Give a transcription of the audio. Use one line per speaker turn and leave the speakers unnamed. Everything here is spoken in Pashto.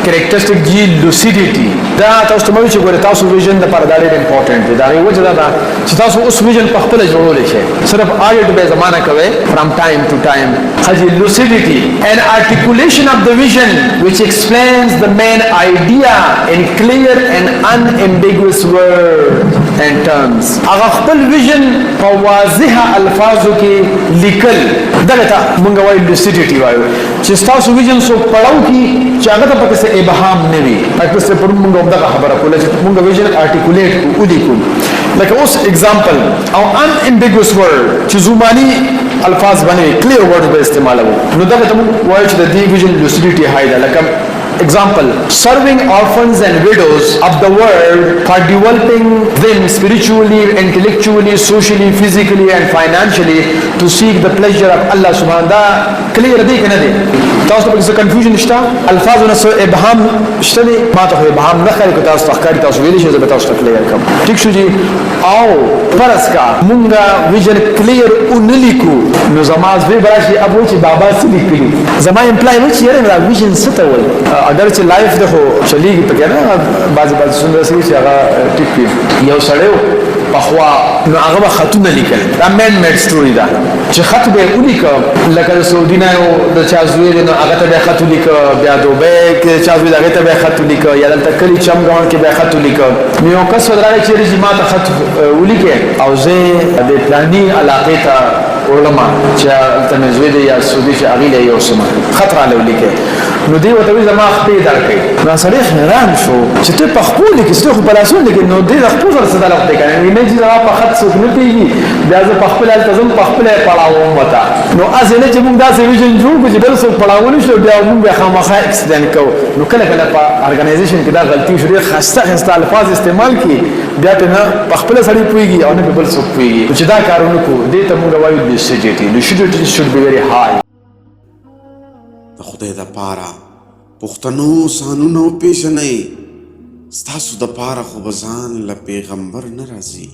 کریکټریسټیک جی لوسیډیټي دا تاسو ته مې چې ګوره تاسو ویژن د پر ډېر امپورټنت دی دا یو وجه دا چې تاسو اوس ویژن په خپل جوړول شي صرف آیت به زمانہ کوي from time to time حجی lucidity and articulation of the vision which explains the main idea in clear and unambiguous words and terms هغه خپل vision په واضح الفاظو کې لیکل دغه ته مونږ وایو lucidity وایو چې تاسو vision سو پړاو کې چې هغه ته پکې څه ابهام نه وي پکې څه پر مونږ دغه خبره کوله چې مونږ vision articulate ولیکو لکه اوس example او unambiguous word چې زمانی الفاظ باندې clear word به استعمالو نو دغه ته وایي چې د دې vision lucidity هاي ده لکه example serving orphans and widows of the world for developing them spiritually intellectually socially physically and financially to seek the pleasure of Allah subhanahu wa clear دی کنه دی تاسو په څه confusion شته الفاظونه سو ابهام شته دي ما ته ابهام نه خلک تاسو تخکاری تاسو ویلی شي زه به تاسو کلیئر کوم ٹھیک شو جی او فرض کا مونږه ویژن کلیئر اونلیکو نو زماز به براشي ابو چې بابا سلی کړي زما امپلای و چې یره ویژن ستول اگر چې لایف ده خو چلیږي په کنه بعضی څنګه سي چې هغه ټیک یو سړیو پخوا نو هغه خطونه لیکل دا مین میډ سټوري ده چې خط به ولیکو لکه سعودي نه د چا زوی نو هغه ته به خط ولیکو بیا دوبه کې چا زوی هغه ته به خط ولیکو یا دلته کلی چمګون کې به خط ولیکو نو یو کس ودرای چې رجما ته خط ولیکه او زه د پلاني علاقه ته ورلما چې تم زوی دی یا سعودي چې هغه له یو سم خطر علی ولیکه نو دی وته زما خپې درکې نو سړی حیران شو چې ته په خپل کې څه خو بلاسون کې نو دی خپل سره څه دلته کوي نه چې زما په خط څه نه پیږي بیا زه په خپل التزام په خپل پړاوم وتا نو ازنه چې موږ داسې ویژن جوړ کړو چې بل څه پړاوونه شو بیا موږ به خامخا اکسیډنټ کوو نو کله کله په ارګنایزیشن کې دا غلطي شوه خسته الفاظ استعمال کی بیا ته نه په خپل سړی پويږي او نه بل څه پويږي چې دا کارونه کو دې ته موږ وایو lucidity should be very high
د خدای د پاره پښتنو سانونو پیژنئ ستاسو د پاره خو بزان له پیغمبر ناراضي